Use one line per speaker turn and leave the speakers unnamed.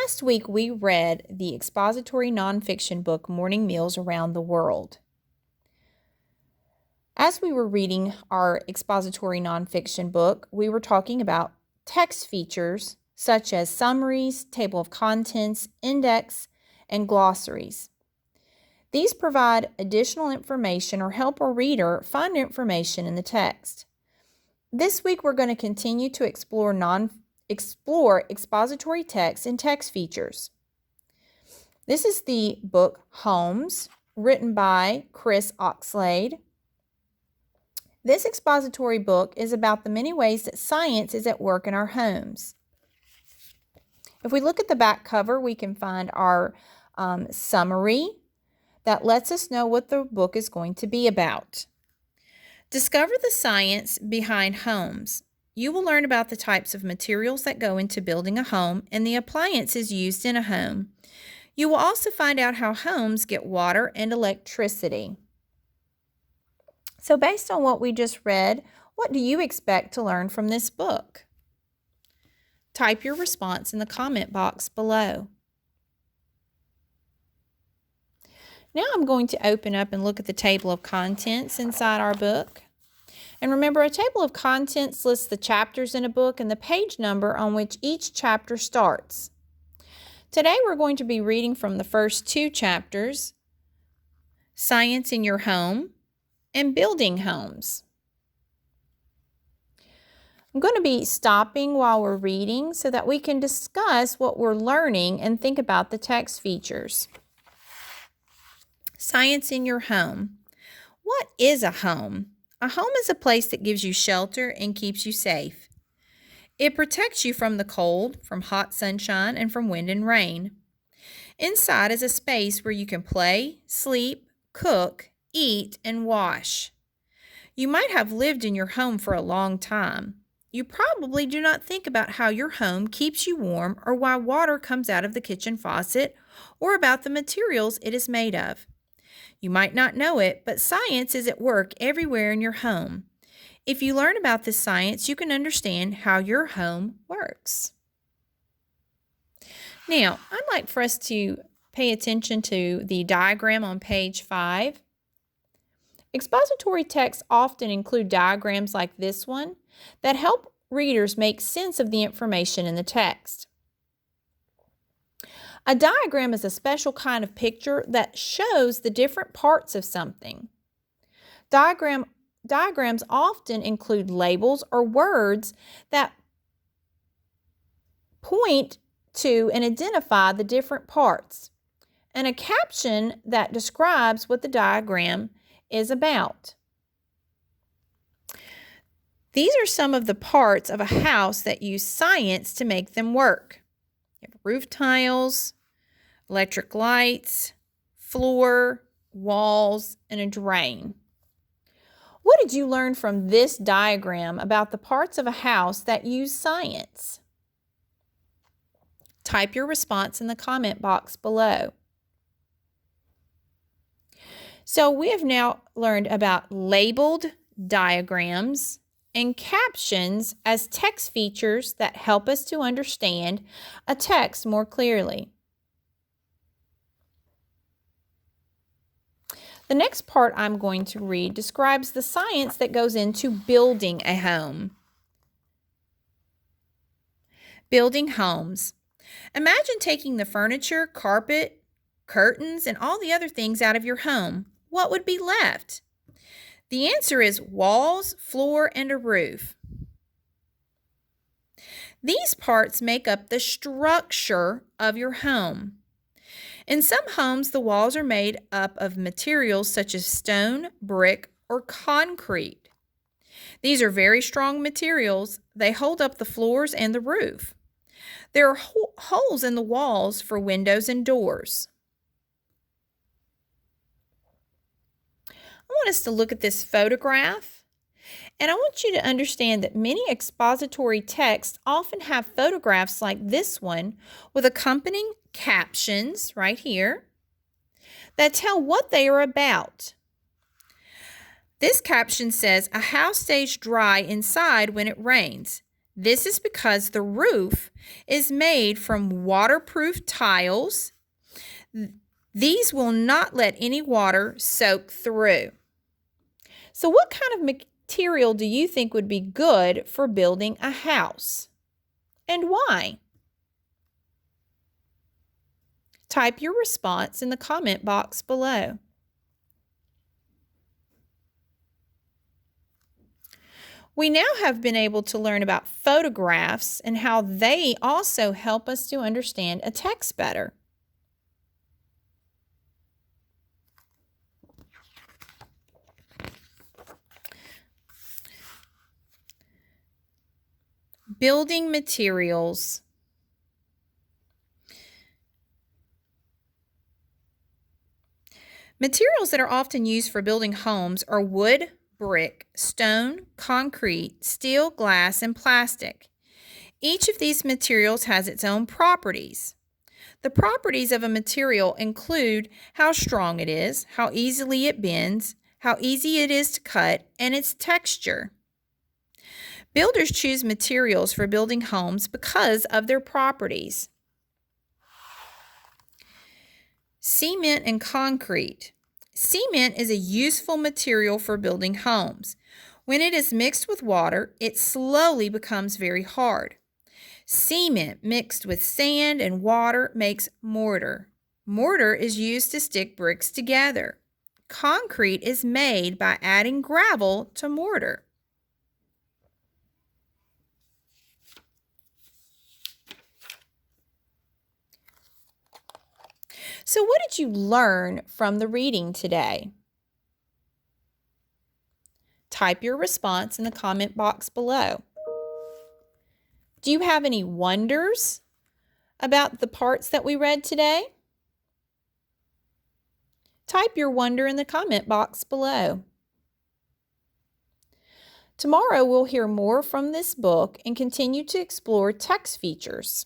Last week we read the expository nonfiction book Morning Meals Around the World. As we were reading our expository nonfiction book, we were talking about text features such as summaries, table of contents, index, and glossaries. These provide additional information or help a reader find information in the text. This week we're going to continue to explore expository text and text features. This is the book Homes, written by Chris Oxlade. This expository book is about the many ways that science is at work in our homes. If we look at the back cover, we can find our summary that lets us know what the book is going to be about. Discover the science behind homes. You will learn about the types of materials that go into building a home and the appliances used in a home. You will also find out how homes get water and electricity. So based on what we just read, what do you expect to learn from this book? Type your response in the comment box below. Now I'm going to open up and look at the table of contents inside our book. And remember, a table of contents lists the chapters in a book and the page number on which each chapter starts. Today we're going to be reading from the first two chapters, Science in Your Home and Building Homes. I'm going to be stopping while we're reading so that we can discuss what we're learning and think about the text features. Science in your home. What is a home? A home is a place that gives you shelter and keeps you safe. It protects you from the cold, from hot sunshine, and from wind and rain. Inside is a space where you can play, sleep, cook, eat, and wash. You might have lived in your home for a long time. You probably do not think about how your home keeps you warm or why water comes out of the kitchen faucet or about the materials it is made of. You might not know it, but science is at work everywhere in your home. If you learn about this science, you can understand how your home works. Now, I'd like for us to pay attention to the diagram on page 5. Expository texts often include diagrams like this one that help readers make sense of the information in the text. A diagram is a special kind of picture that shows the different parts of something. Diagrams often include labels or words that point to and identify the different parts, and a caption that describes what the diagram is about. These are some of the parts of a house that use science to make them work. You have roof tiles, electric lights, floor, walls, and a drain. What did you learn from this diagram about the parts of a house that use science? Type your response in the comment box below. So we have now learned about labeled diagrams and captions as text features that help us to understand a text more clearly. The next part I'm going to read describes the science that goes into building a home. Building homes. Imagine taking the furniture, carpet, curtains, and all the other things out of your home. What would be left? The answer is walls, floor, and a roof. These parts make up the structure of your home. In some homes, the walls are made up of materials such as stone, brick, or concrete. These are very strong materials. They hold up the floors and the roof. There are holes in the walls for windows and doors. I want us to look at this photograph, and I want you to understand that many expository texts often have photographs like this one with accompanying captions right here that tell what they are about. This caption says, "A house stays dry inside when it rains. This is because the roof is made from waterproof tiles. These will not let any water soak through. So what kind of material do you think would be good for building a house? And why? Type your response in the comment box below. We now have been able to learn about photographs and how they also help us to understand a text better. Building materials. Materials that are often used for building homes are wood, brick, stone, concrete, steel, glass, and plastic. Each of these materials has its own properties. The properties of a material include how strong it is, how easily it bends, how easy it is to cut, and its texture. Builders choose materials for building homes because of their properties. Cement and concrete. Cement is a useful material for building homes. When it is mixed with water, it slowly becomes very hard. Cement mixed with sand and water makes mortar. Mortar is used to stick bricks together. Concrete is made by adding gravel to mortar. So what did you learn from the reading today? Type your response in the comment box below. Do you have any wonders about the parts that we read today? Type your wonder in the comment box below. Tomorrow we'll hear more from this book and continue to explore text features.